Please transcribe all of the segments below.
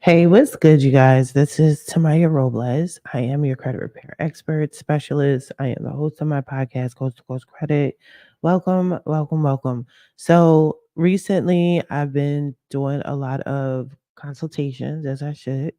Hey, what's good, you guys? This is Tamiya Robles. I am your credit repair expert specialist. I am the host of my podcast, Coast to Coast Credit. Welcome, welcome, welcome. So, recently I've been doing a lot of consultations, as I should.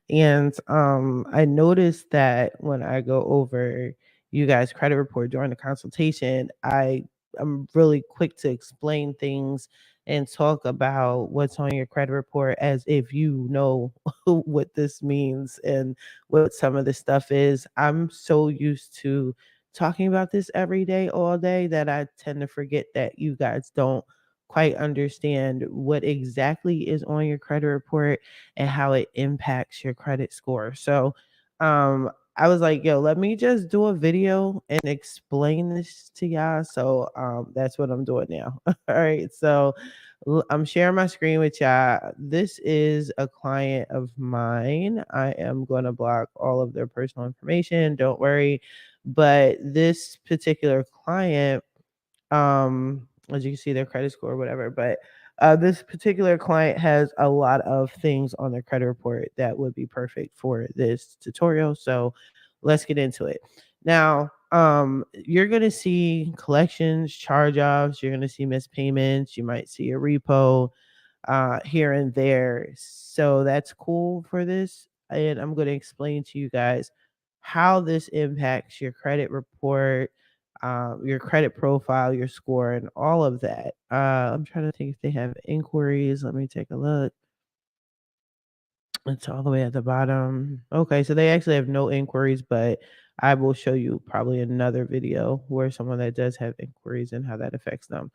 And I noticed that when I go over you guys' credit report during the consultation, I'm really quick to explain things and talk about what's on your credit report as if you know what this means and what some of this stuff is. I'm so used to talking about this every day, all day, that I tend to forget that you guys don't quite understand what exactly is on your credit report and how it impacts your credit score. So, I was like, yo, let me just do a video and explain this to y'all. So that's what I'm doing now. All right. I'm sharing my screen with y'all. This is a client of mine. I am going to block all of their personal information. Don't worry. But this particular client, as you can see, their credit score or whatever. But this particular client has a lot of things on their credit report that would be perfect for this tutorial. So let's get into it. Now, you're gonna see collections, charge-offs, you're gonna see missed payments, you might see a repo here and there. So that's cool for this. And I'm going to explain to you guys how this impacts your credit report, your credit profile, your score, and all of that. I'm trying to think if they have inquiries. Let me take a look. It's all the way at the bottom. Okay, so they actually have no inquiries, but I will show you probably another video where someone that does have inquiries and how that affects them.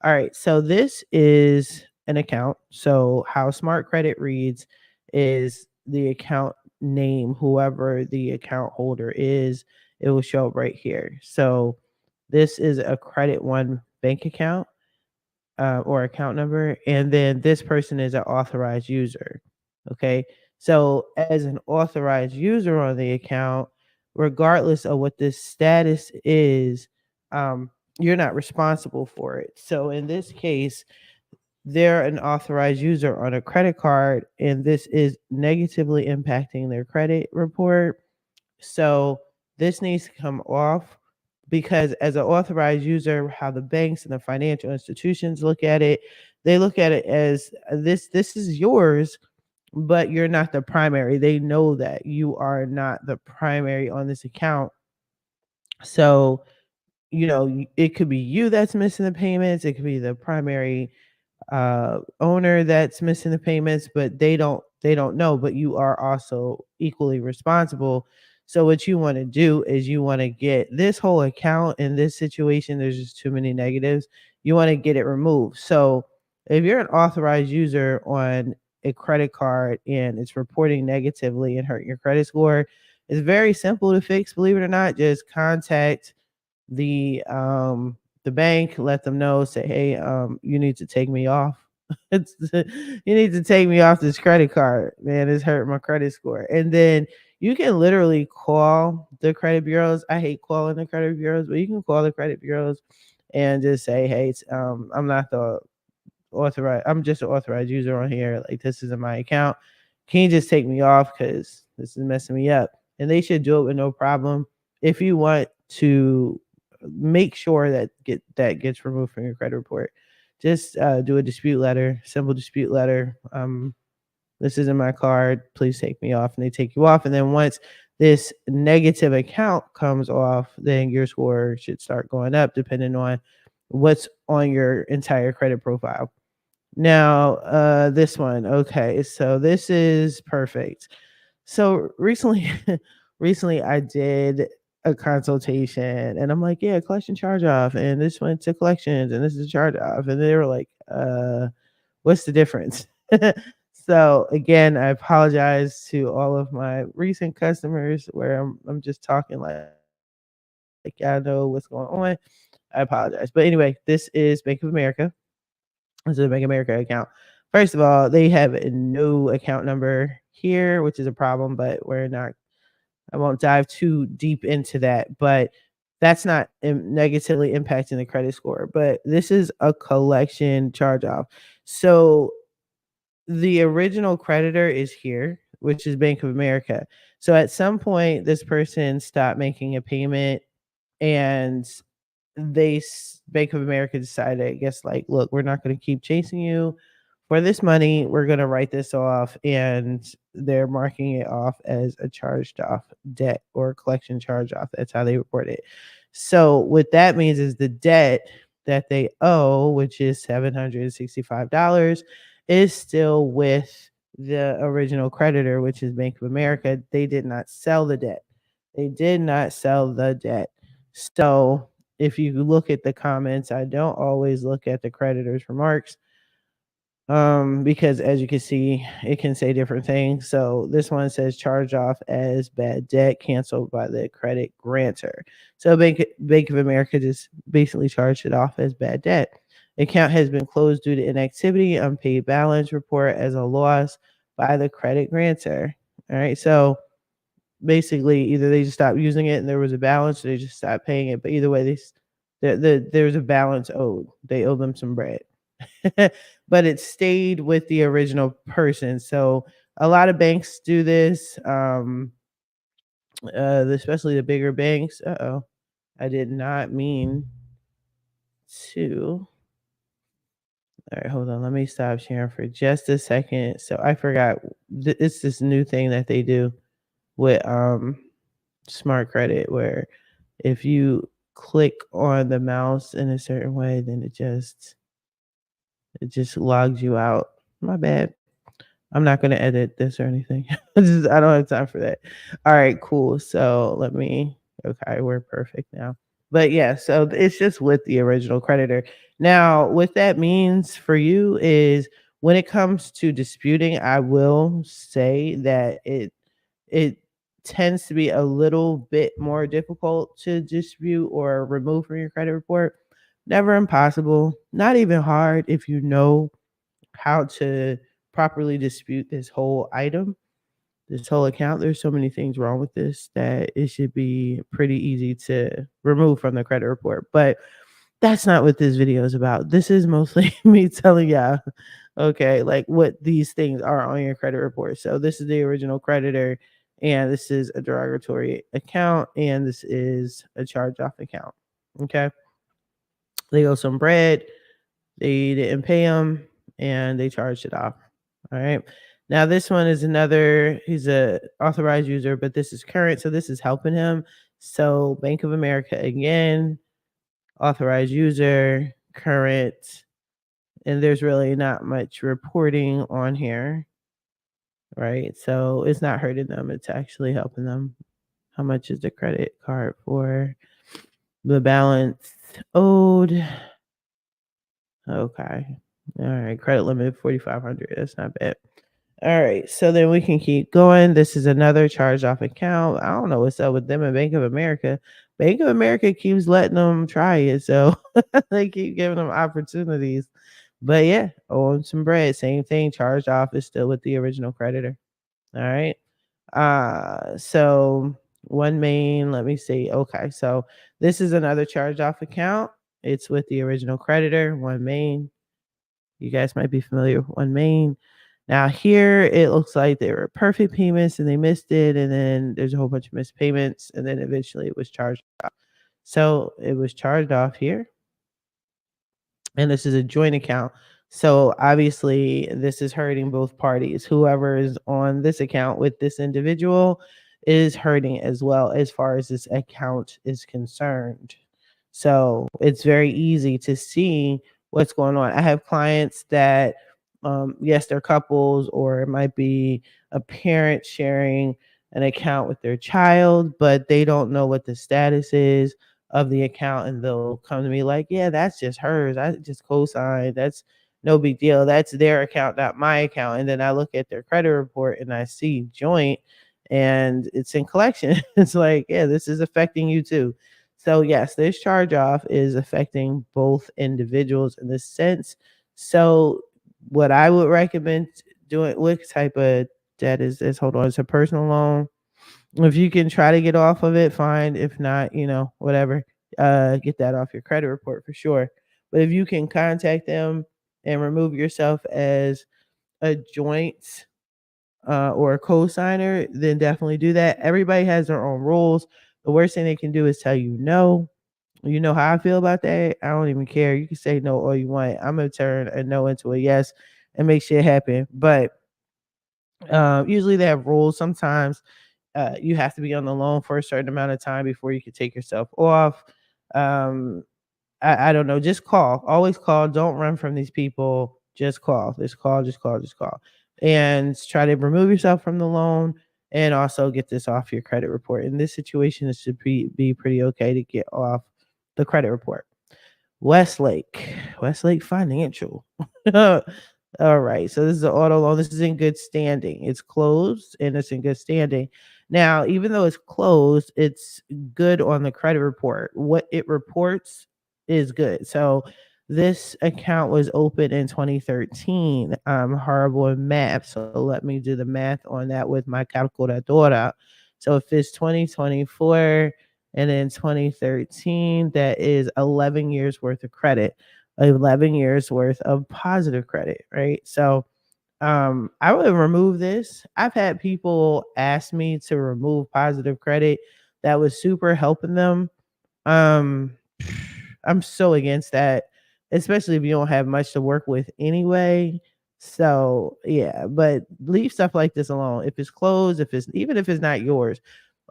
All right, so this is an account. So how Smart Credit reads is the account name, whoever the account holder is, it will show up right here. So this is a Credit One bank account or account number, and then this person is an authorized user. Okay. So, as an authorized user on the account, regardless of what this status is, you're not responsible for it. So, in this case, they're an authorized user on a credit card, and this is negatively impacting their credit report. So this needs to come off because as an authorized user, how the banks and the financial institutions look at it, they look at it as this is yours, but you're not the primary. They know that you are not the primary on this account. So, it could be you that's missing the payments, it could be the primary owner that's missing the payments, but they don't know, but you are also equally responsible. So what you want to do is you want to get this whole account in this situation, there's just too many negatives. You want to get it removed. So if you're an authorized user on a credit card and it's reporting negatively and hurting your credit score, it's very simple to fix, believe it or not. Just contact the bank, let them know, say, hey, you need to take me off. You need to take me off this credit card, man. It's hurting my credit score. And then you can literally call the credit bureaus. I hate calling the credit bureaus, but you can call the credit bureaus and just say, hey, I'm not the authorized, I'm just an authorized user on here. Like, this isn't my account. Can you just take me off because this is messing me up? And they should do it with no problem. If you want to make sure that gets removed from your credit report, just do a dispute letter, simple dispute letter. This isn't my card, please take me off, and they take you off. And then once this negative account comes off, then your score should start going up depending on what's on your entire credit profile. Now, this one, okay, so this is perfect. So recently, recently I did a consultation, and I'm like, yeah, collection charge off, and this went to collections, and this is charge off, and they were like, what's the difference? So again, I apologize to all of my recent customers where I'm just talking like I know what's going on. I apologize, but anyway, this is Bank of America. This is a Bank of America account. First of all, they have a no account number here, which is a problem, but I won't dive too deep into that, but that's not negatively impacting the credit score. But this is a collection charge off. So the original creditor is here, which is Bank of America. So at some point, this person stopped making a payment, and Bank of America decided, I guess, like, look, we're not going to keep chasing you for this money. We're going to write this off, and they're marking it off as a charged off debt or collection charge off. That's how they report it. So what that means is the debt that they owe, which is $765, is still with the original creditor, which is Bank of America. They did not sell the debt. They did not sell the debt. So if you look at the comments, I don't always look at the creditor's remarks, because as you can see, it can say different things. So this one says charge off as bad debt canceled by the credit grantor. So Bank of America just basically charged it off as bad debt. Account has been closed due to inactivity, unpaid balance, report as a loss by the credit grantor. All right, so basically either they just stopped using it and there was a balance, or they just stopped paying it. But either way, there's a balance owed. They owe them some bread. But it stayed with the original person. So a lot of banks do this, especially the bigger banks. Uh-oh. I did not mean to. All right, hold on. Let me stop sharing for just a second. So I forgot. It's this new thing that they do with smart credit, where if you click on the mouse in a certain way, then it just logs you out. My bad. I'm not gonna edit this or anything. I don't have time for that. All right, cool. So okay, we're perfect now. But yeah, so it's just with the original creditor. Now, what that means for you is when it comes to disputing, I will say that it tends to be a little bit more difficult to dispute or remove from your credit report. Never impossible, not even hard if you know how to properly dispute this whole item, this whole account. There's so many things wrong with this that it should be pretty easy to remove from the credit report. But that's not what this video is about. This is mostly me telling y'all, okay, like what these things are on your credit report. So this is the original creditor, and this is a derogatory account, and this is a charge off account. Okay. They owe some bread. They didn't pay him, and they charged it off. All right. Now this one is he's a authorized user, but this is current, so this is helping him. So Bank of America again, authorized user, current, and there's really not much reporting on here, right? So it's not hurting them, it's actually helping them. How much is the credit card for? The balance owed. Okay. All right. Credit limit 4,500. That's not bad. All right. So then we can keep going. This is another charge off account. I don't know what's up with them and Bank of America. Bank of America keeps letting them try it. So they keep giving them opportunities. But yeah, owing some bread. Same thing. Charged off is still with the original creditor. All right. So one main, let me see. Okay. So this is another charge off account. It's with the original creditor, one main. You guys might be familiar with one main. Now here it looks like they were perfect payments and they missed it, and then there's a whole bunch of missed payments, and then eventually it was charged off. So it was charged off here, and this is a joint account. So obviously this is hurting both parties. Whoever is on this account with this individual is hurting as well as far as this account is concerned. So it's very easy to see what's going on. I have clients that yes, they're couples, or it might be a parent sharing an account with their child, but they don't know what the status is of the account, and they'll come to me like, yeah, that's just hers. I just co-signed. That's no big deal. That's their account, not my account. And then I look at their credit report and I see joint and it's in collection. It's like, yeah, this is affecting you too. So yes, this charge off is affecting both individuals in this sense. So what I would recommend doing, what type of debt is this? Hold on, it's a personal loan. If you can try to get off of it, fine. If not, whatever. Get that off your credit report for sure. But if you can contact them and remove yourself as a joint or a co-signer, then definitely do that. Everybody has their own rules. The worst thing they can do is tell you no. You know how I feel about that. I don't even care. You can say no all you want. I'm gonna turn a no into a yes and make shit happen. But usually they have rules. Sometimes you have to be on the loan for a certain amount of time before you can take yourself off. Um, I don't know. Just call. Always call. Don't run from these people. Just call. Just call. Just call. Just call. And try to remove yourself from the loan and also get this off your credit report. In this situation, it should be pretty okay to get off the credit report. Westlake Financial. All right. So this is an auto loan. This is in good standing. It's closed and it's in good standing. Now, even though it's closed, it's good on the credit report. What it reports is good. So this account was opened in 2013. I'm horrible in math, so let me do the math on that with my calculadora. So if it's 2024 and in 2013, that is 11 years worth of credit, 11 years worth of positive credit, right? So I would remove this. I've had people ask me to remove positive credit that was super helping them. um I'm so against that, especially if you don't have much to work with anyway. So yeah, but leave stuff like this alone. If it's closed, if it's even if it's not yours.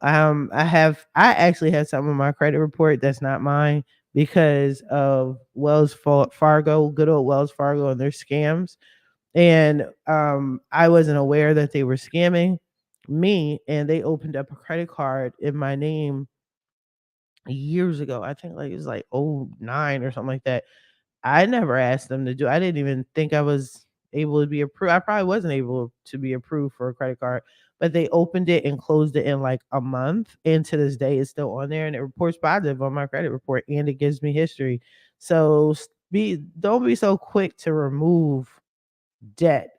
I actually had something on my credit report that's not mine because of Fargo, good old Wells Fargo and their scams. And I wasn't aware that they were scamming me, and they opened up a credit card in my name years ago. I think like it was like oh 09 or something like that. I never asked them to do. I didn't even think I was able to be approved. I probably wasn't able to be approved for a credit card, but they opened it and closed it in like a month. And to this day, it's still on there, and it reports positive on my credit report, and it gives me history. So be don't be so quick to remove debt,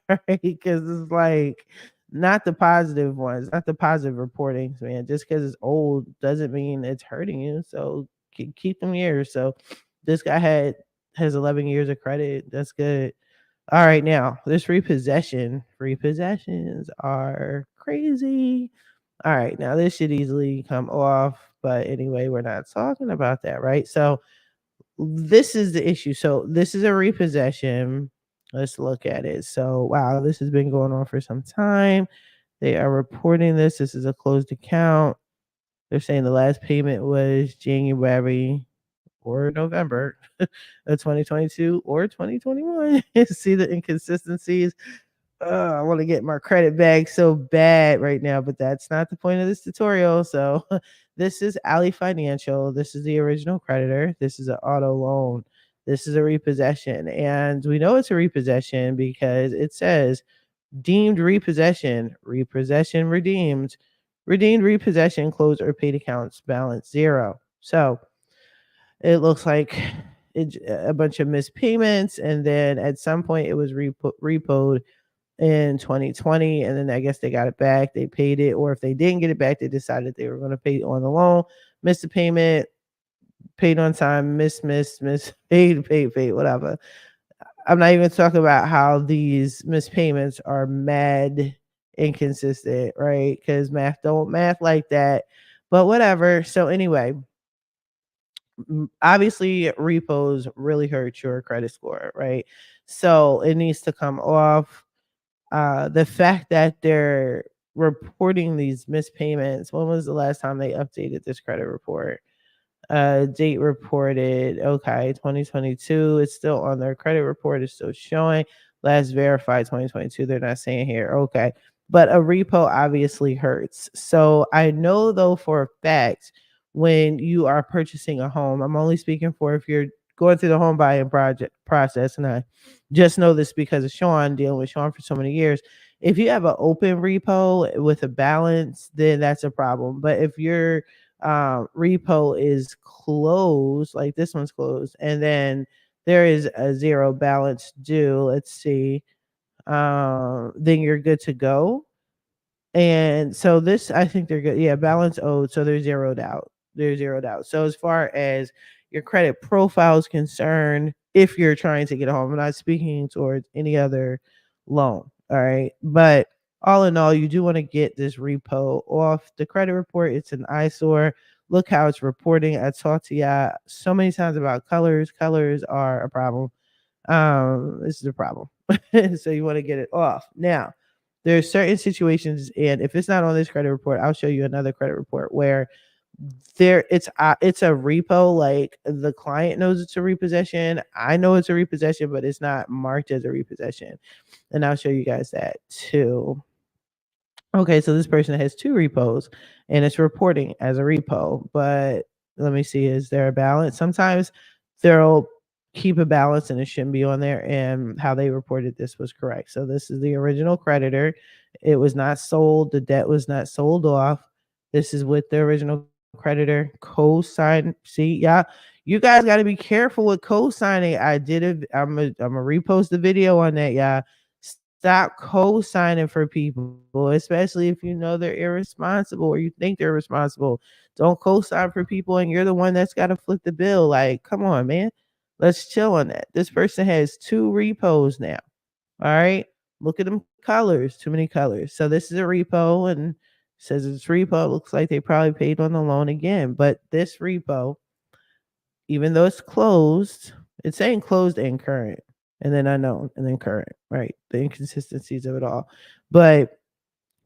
right? Because it's like not the positive ones, not the positive reportings, man. Just because it's old doesn't mean it's hurting you. So keep them years. So this guy has 11 years of credit. That's good. All right, now this repossession. Repossessions are crazy. All right, now this should easily come off. But anyway, we're not talking about that, right? So this is the issue. So this is a repossession. Let's look at it. So wow, this has been going on for some time. They are reporting this. This is a closed account. They're saying the last payment was January or November of 2022 or 2021. See the inconsistencies. I want to get my credit back so bad right now, but that's not the point of this tutorial. So this is Ali Financial. This is the original creditor. This is an auto loan. This is a repossession. And we know it's a repossession because it says deemed repossession, repossession redeemed, redeemed repossession, closed or paid accounts balance zero. So it looks like a bunch of missed payments, and then at some point it was repoed in 2020, and then I guess they got it back. They paid it, or if they didn't get it back, they decided they were going to pay on the loan, missed the payment, paid on time, paid, whatever. I'm not even talking about how these missed payments are mad inconsistent, right? Because math don't math like that, but whatever. So anyway, obviously repos really hurt your credit score, right? So it needs to come off. The fact that they're reporting these missed payments. When was the last time they updated this credit report? Date reported, okay, 2022. It's still on their credit report. It's still showing. Last verified 2022. They're not saying here. Okay. But a repo obviously hurts. So I know though for a fact when you are purchasing a home, I'm only speaking for if you're going through the home buying project process, and I just know this because of Sean, dealing with Sean for so many years. If you have an open repo with a balance, then that's a problem. But if your repo is closed, like this one's closed, and then there is a zero balance due, let's see, then you're good to go. And so this, I think they're good. Yeah, balance owed. So they're zeroed out. They're zeroed out. So as far as your credit profile is concerned, if you're trying to get a home, I'm not speaking towards any other loan. All right. But all in all, you do want to get this repo off the credit report. It's an eyesore. Look how it's reporting. I talked to y'all so many times about colors. Colors are a problem. This is a problem. So you want to get it off. Now, there's certain situations, and if it's not on this credit report, I'll show you another credit report where it's a repo. Like the client knows it's a repossession. I know it's a repossession, but it's not marked as a repossession. And I'll show you guys that too. Okay, so this person has two repos and it's reporting as a repo, but let me see, is there a balance? Sometimes they'll keep a balance and it shouldn't be on there, and how they reported this was correct. So this is the original creditor. It was not sold, the debt was not sold off. This is with the original creditor co-sign. See, yeah, you guys got to be careful with co-signing. I'm gonna repost the video on that, yeah. Stop co-signing for people, especially if you know they're irresponsible or you think they're responsible. Don't co-sign for people and you're the one that's got to flip the bill. Like, come on, man. Let's chill on that. This person has two repos now. All right. Look at them colors. Too many colors. So this is a repo and says it's repo. It looks like they probably paid on the loan again. But this repo, even though it's closed, it's saying closed and current, and then unknown, and then current, right? The inconsistencies of it all. But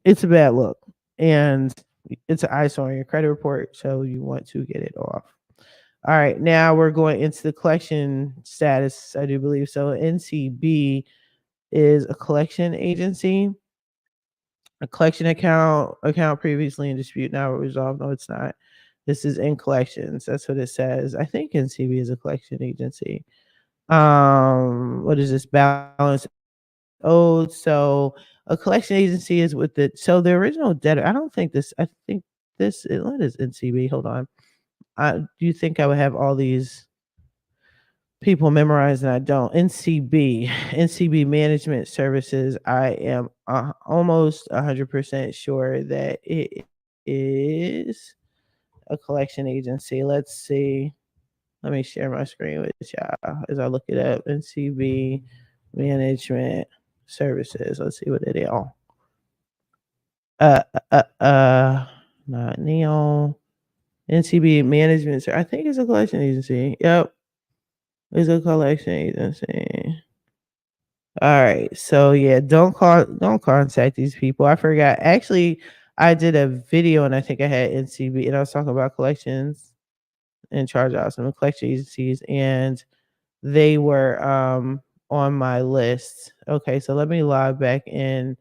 it's a bad look, and it's an eyesore on your credit report, so you want to get it off. All right, now we're going into the collection status, I do believe. So NCB is a collection agency. A collection account previously in dispute, now resolved. No, it's not. This is in collections. That's what it says. I think NCB is a collection agency. What is this? Balance owed. So a collection agency is with the the original debtor. I think what is NCB? Hold on. Do you think I would have all these people memorized and I don't? NCB Management Services. I am almost 100% sure that it is a collection agency. Let's see. Let me share my screen with y'all as I look it up. NCB Management Services. Let's see what it is. Uh, uh, uh, Not Neon. NCB Management. I think it's a collection agency. Yep, it's a collection agency. All right. So yeah, don't contact these people. I forgot. Actually, I did a video and I think I had NCB and I was talking about collections and charge offs and collection agencies, and they were on my list. Okay, so let me log back in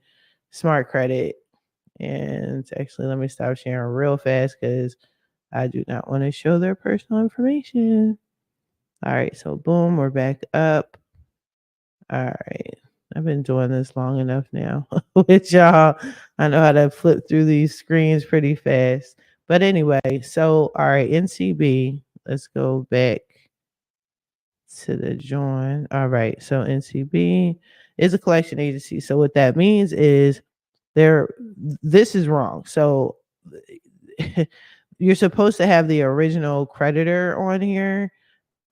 Smart Credit, and actually let me stop sharing real fast because I do not want to show their personal information. All right, so boom, we're back up. All right. I've been doing this long enough now with y'all. I know how to flip through these screens pretty fast. But anyway, so all right, NCB. Let's go back to the join. All right, so NCB is a collection agency. So what that means is there this is wrong. So you're supposed to have the original creditor on here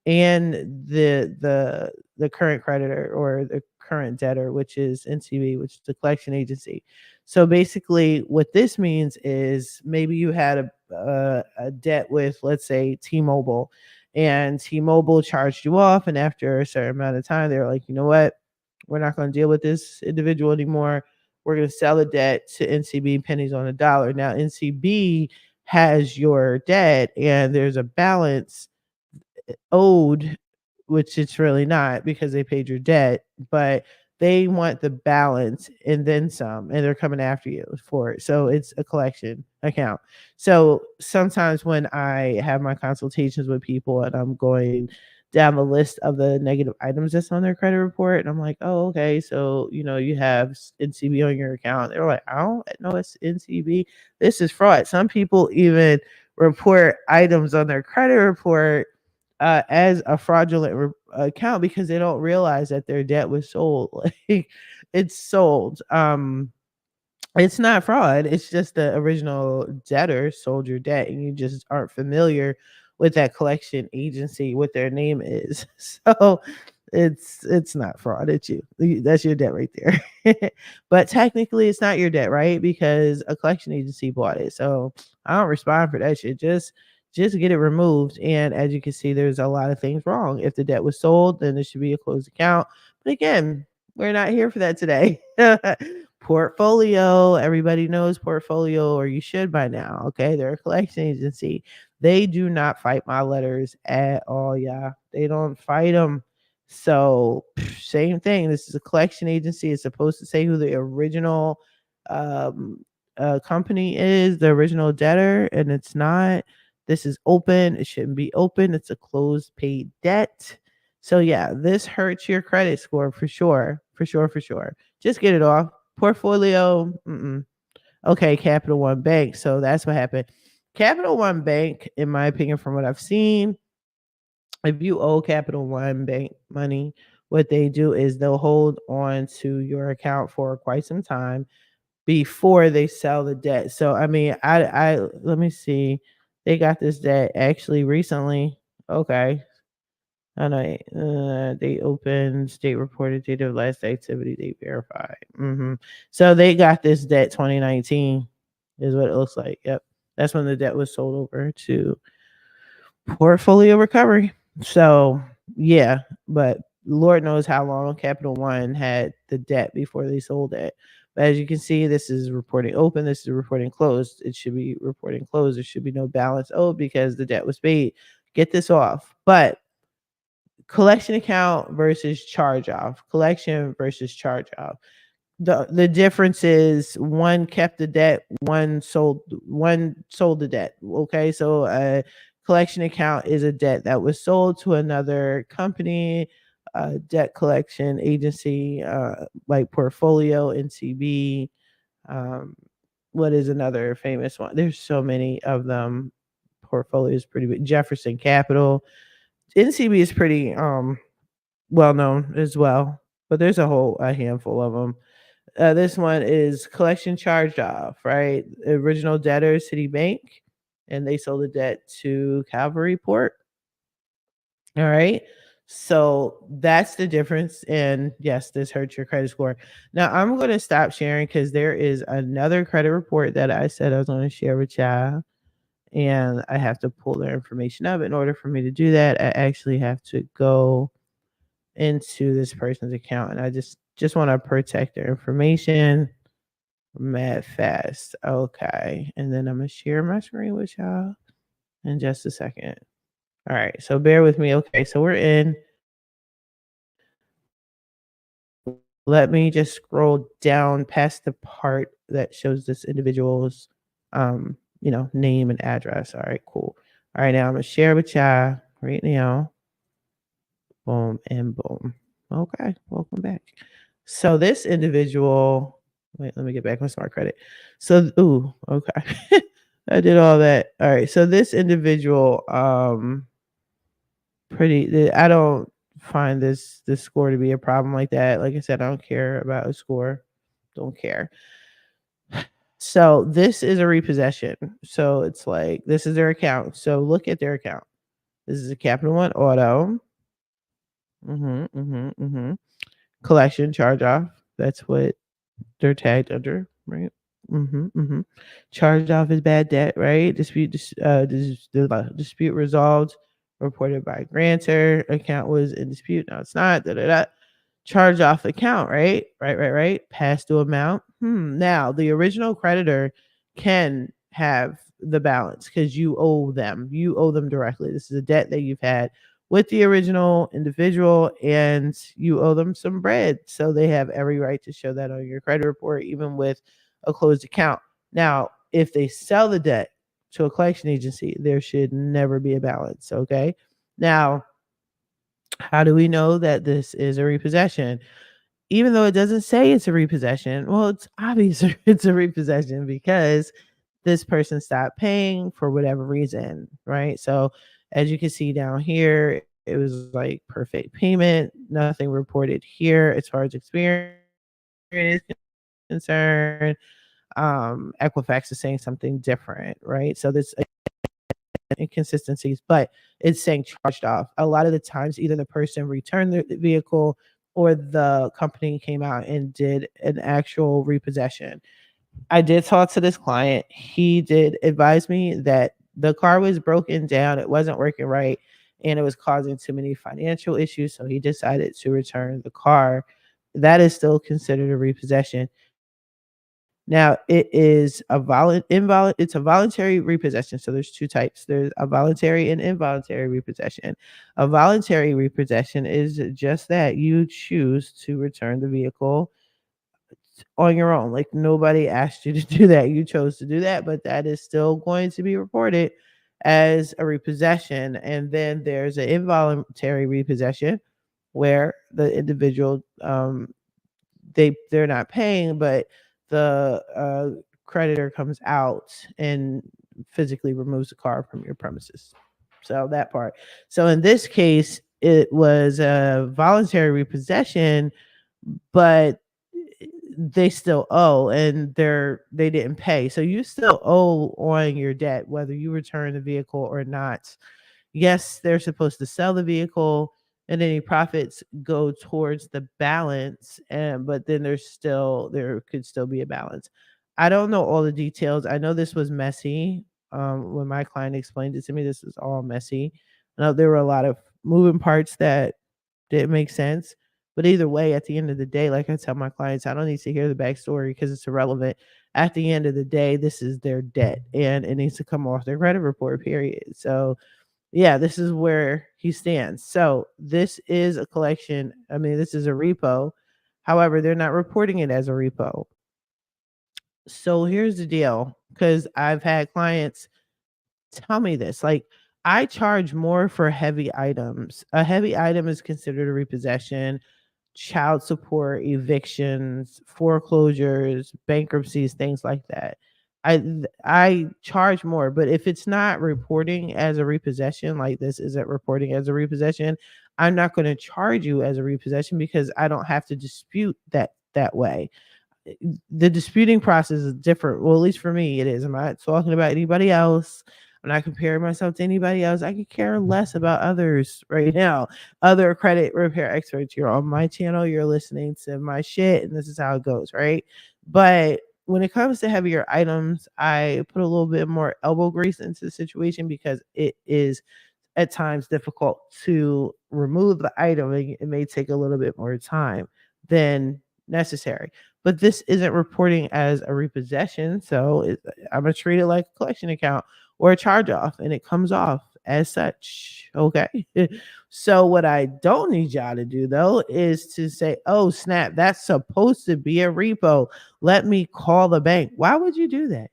and the current creditor or the current debtor, which is NCB, which is the collection agency. So basically, what this means is maybe you had a debt with, let's say, T-Mobile, and T-Mobile charged you off, and after a certain amount of time, they're like, you know what, we're not going to deal with this individual anymore. We're going to sell the debt to NCB pennies on a dollar. Now, NCB has your debt, and there's a balance owed, which it's really not because they paid your debt, but they want the balance and then some, and they're coming after you for it. So it's a collection account. So sometimes when I have my consultations with people and I'm going down the list of the negative items that's on their credit report, and I'm like, oh, okay, so you have NCB on your account. They're like, I don't know, it's NCB. This is fraud. Some people even report items on their credit report as a fraudulent account because they don't realize that their debt was sold. Like it's sold. It's not fraud. It's just the original debtor sold your debt, and you just aren't familiar with that collection agency, what their name is. So It's not fraud. It's you. That's your debt right there. But technically, it's not your debt, right? Because a collection agency bought it. So I don't respond for that shit. Just get it removed. And as you can see, there's a lot of things wrong. If the debt was sold, then it should be a closed account. But again, we're not here for that today. Portfolio. Everybody knows Portfolio, or you should by now. Okay. They're a collection agency. They do not fight my letters at all. Yeah. They don't fight them. So same thing. This is a collection agency. It's supposed to say who the original um, company is, the original debtor, and it's not. This is open. It shouldn't be open. It's a closed paid debt. So yeah, this hurts your credit score for sure. For sure. For sure. Just get it off. Portfolio. Mm-mm. Okay, Capital One Bank. So that's what happened. Capital One Bank, in my opinion, from what I've seen, if you owe Capital One Bank money, what they do is they'll hold on to your account for quite some time before they sell the debt. So I mean, I let me see. They got this debt actually recently. Okay. I know they opened state reported date of last activity they verified. So they got this debt 2019 is what it looks like. Yep. That's when the debt was sold over to Portfolio Recovery. So yeah, but Lord knows how long Capital One had the debt before they sold it. But as you can see, this is reporting open, this is reporting closed. It should be reporting closed. There should be no balance owed because the debt was paid. Get this off. But collection account versus charge off, collection versus charge off. The difference is one kept the debt, one sold the debt. Okay, so a collection account is a debt that was sold to another company, debt collection agency, like Portfolio, NCB. Um, what is another famous one? There's so many of them. Portfolio is pretty big. Jefferson Capital. NCB is pretty well known as well, but there's a handful of them. This one is collection charged off, right? Original debtor, Citibank, and they sold the debt to Calvary Port. All right. So that's the difference. And yes, this hurts your credit score. Now I'm going to stop sharing because there is another credit report that I said I was going to share with y'all. And I have to pull their information up. In order for me to do that, I actually have to go into this person's account, and I just want to protect their information mad fast. Okay, and then I'm gonna share my screen with y'all in just a second. All right, so bear with me. Okay, so we're in. Let me just scroll down past the part that shows this individual's name and address. All right, cool. All right, now I'm gonna share with y'all right now. Boom and boom. Okay, welcome back. So this individual, wait, let me get back my smart credit. So, ooh, okay. I did all that. All right. So this individual, I don't find this score to be a problem like that. Like I said, I don't care about a score. Don't care. So this is a repossession. So it's like this is their account. So look at their account. This is a Capital One Auto. Collection charge off. That's what they're tagged under, right? Charged off as bad debt, right? Dispute resolved, reported by grantor. Account was in dispute. No, it's not. Da, da, da. Charge off account, right? Right. Past due amount. Now the original creditor can have the balance because you owe them. You owe them directly. This is a debt that you've had with the original individual, and you owe them some bread. So they have every right to show that on your credit report, even with a closed account. Now, if they sell the debt to a collection agency, there should never be a balance. Okay. Now, how do we know that this is a repossession? Even though it doesn't say it's a repossession, well, it's obvious it's a repossession because this person stopped paying for whatever reason, right? So as you can see down here, it was like perfect payment, nothing reported here as far as experience is concerned. Equifax is saying something different, right? So this inconsistencies, but it's saying charged off. A lot of the times, either the person returned the vehicle or the company came out and did an actual repossession. I did talk to this client. He did advise me that the car was broken down, it wasn't working right, and it was causing too many financial issues. So he decided to return the car. That is still considered a repossession. Now, it is a it's a voluntary repossession. So there's two types. There's a voluntary and involuntary repossession. A voluntary repossession is just that you choose to return the vehicle on your own. Like nobody asked you to do that. You chose to do that, but that is still going to be reported as a repossession. And then there's an involuntary repossession where the individual they're not paying, but the creditor comes out and physically removes the car from your premises. So that part. So in this case, it was a voluntary repossession, but they still owe and they didn't pay. So you still owe on your debt whether you return the vehicle or not. Yes, they're supposed to sell the vehicle and any profits go towards the balance, and but then there could still be a balance. I don't know all the details. I know this was messy. When my client explained it to me, this was all messy. I know there were a lot of moving parts that didn't make sense. But either way, at the end of the day, like I tell my clients, I don't need to hear the backstory because it's irrelevant. At the end of the day, this is their debt and it needs to come off their credit report, period. So yeah, this is where he stands. So this is a collection. I mean, this is a repo. However, they're not reporting it as a repo. So here's the deal, because I've had clients tell me this. Like, I charge more for heavy items. A heavy item is considered a repossession, child support, evictions, foreclosures, bankruptcies, things like that. I charge more, but if it's not reporting as a repossession, like this isn't reporting as a repossession, I'm not going to charge you as a repossession because I don't have to dispute that way. The disputing process is different. Well, at least for me, it is. I'm not talking about anybody else. I'm not comparing myself to anybody else. I could care less about others right now. Other credit repair experts. You're on my channel. You're listening to my shit, and this is how it goes, right? But when it comes to heavier items, I put a little bit more elbow grease into the situation because it is at times difficult to remove the item. It may take a little bit more time than necessary. But this isn't reporting as a repossession, so I'm gonna treat it like a collection account or a charge off, and it comes off as such. Okay. So what I don't need y'all to do though is to say, "Oh snap, that's supposed to be a repo. Let me call the bank." Why would you do that?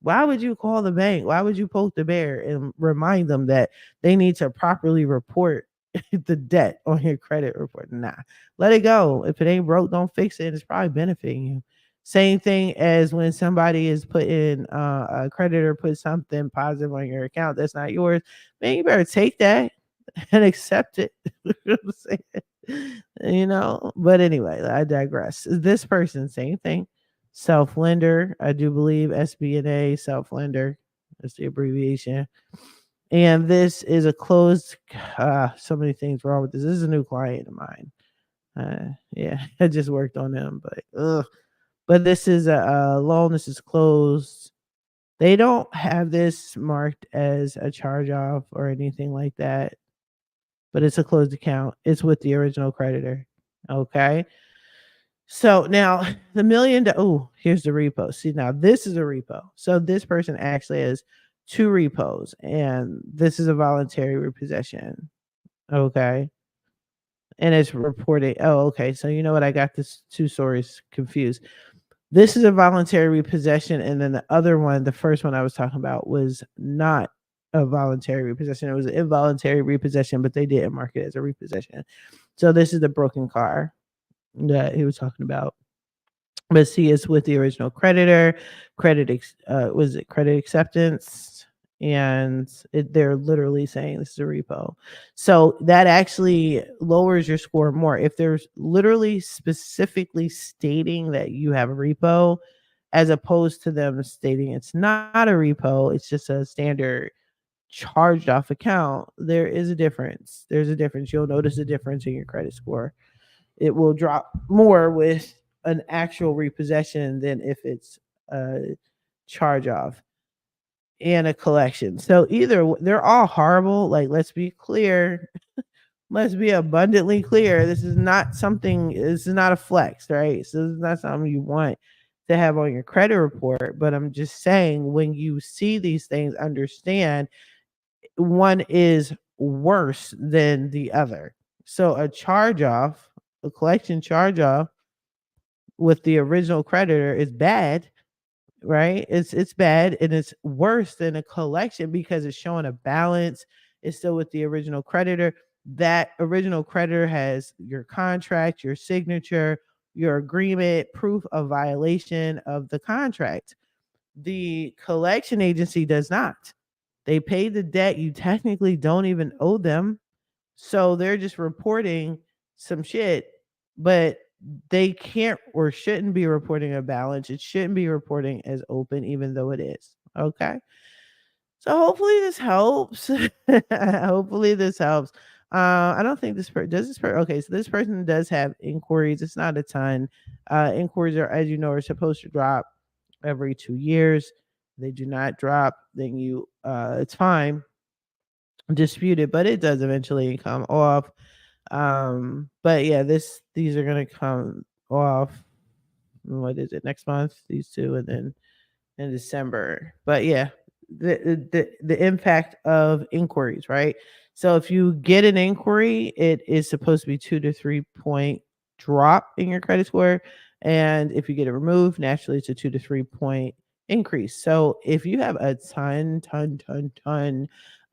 Why would you call the bank? Why would you poke the bear and remind them that they need to properly report the debt on your credit report? Nah, let it go. If it ain't broke, don't fix it. It's probably benefiting you. Same thing as when somebody is putting a creditor put something positive on your account that's not yours. Man, you better take that and accept it. You know what I'm saying? But anyway, I digress. This person, same thing. Self lender, I do believe SBNA, self lender. That's the abbreviation. And this is a closed. So many things wrong with this. This is a new client of mine. Yeah, I just worked on them, but But this is a loan. This is closed. They don't have this marked as a charge off or anything like that, but it's a closed account. It's with the original creditor. Okay. So now the oh, here's the repo. See, now this is a repo. So this person actually has two repos, and this is a voluntary repossession. Okay. And it's reported. Oh, okay. So you know what? I got this two stories confused. This is a voluntary repossession, and then the other one, the first one I was talking about, was not a voluntary repossession. It was an involuntary repossession, but they didn't mark it as a repossession. So this is the broken car that he was talking about. But see, it's with the original creditor. Was it credit acceptance? And they're literally saying this is a repo. So that actually lowers your score more. If there's literally specifically stating that you have a repo, as opposed to them stating it's not a repo, it's just a standard charged off account, there is a difference. There's a difference. You'll notice a difference in your credit score. It will drop more with an actual repossession than if it's a charge off and a collection. So either they're all horrible. Like, let's be clear. Let's be abundantly clear. This is not something, this is not a flex, right? So this is not something you want to have on your credit report. But I'm just saying, when you see these things, understand one is worse than the other. So a charge off, a collection charge off with the original creditor is bad, right? It's bad, and it's worse than a collection because it's showing a balance. It's still with the original creditor. That original creditor has your contract, your signature, your agreement, proof of violation of the contract. The collection agency does not. They paid the debt you technically don't even owe them. So they're just reporting some shit, but they can't or shouldn't be reporting a balance. It shouldn't be reporting as open, even though it is. Okay. So hopefully this helps. Hopefully this helps. I don't think this person does this. Okay, so this person does have inquiries. It's not a ton. Inquiries are, as you know, are supposed to drop every 2 years. They do not drop, then you it's fine, dispute it, but it does eventually come off. But yeah, these are gonna come off. What is it, next month? These two, and then in December. But yeah, the impact of inquiries, right? So if you get an inquiry, it is supposed to be 2 to 3 point drop in your credit score, and if you get it removed, naturally it's a 2 to 3 point increase. So if you have a ton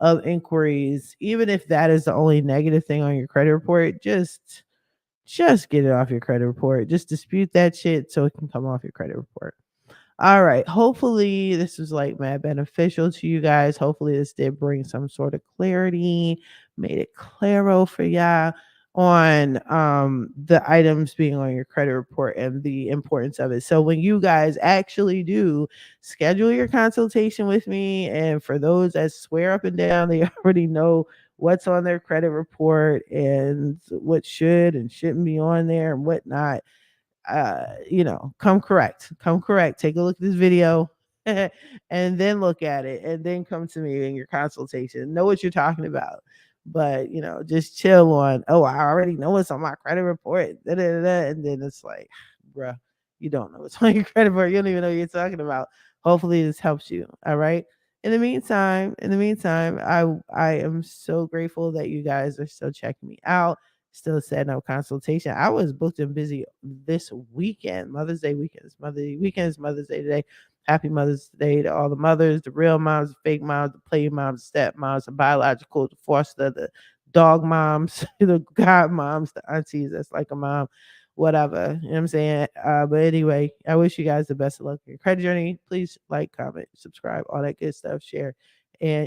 of inquiries, even if that is the only negative thing on your credit report, just get it off your credit report. Just dispute that shit so it can come off your credit report. All right. Hopefully this was like mad beneficial to you guys. Hopefully this did bring some sort of clarity, made it claro for y'all on the items being on your credit report and the importance of it. So when you guys actually do schedule your consultation with me, and for those that swear up and down they already know what's on their credit report and what should and shouldn't be on there and whatnot, come correct, take a look at this video and then look at it and then come to me in your consultation, know what you're talking about. But just chill on, oh, I already know what's on my credit report, da, da, da, da. And then it's like, bruh, you don't know what's on your credit report, you don't even know what you're talking about. Hopefully this helps you. All right. In the meantime, I am so grateful that you guys are still checking me out, still setting up consultation. I was booked and busy this weekend, Mother's Day weekend. Mother's Day today. Happy Mother's Day to all the mothers, the real moms, the fake moms, the play moms, the step moms, the biological, the foster, the dog moms, the god moms, the aunties that's like a mom, whatever. You know what I'm saying? But anyway, I wish you guys the best of luck in your credit journey. Please like, comment, subscribe, all that good stuff, share. And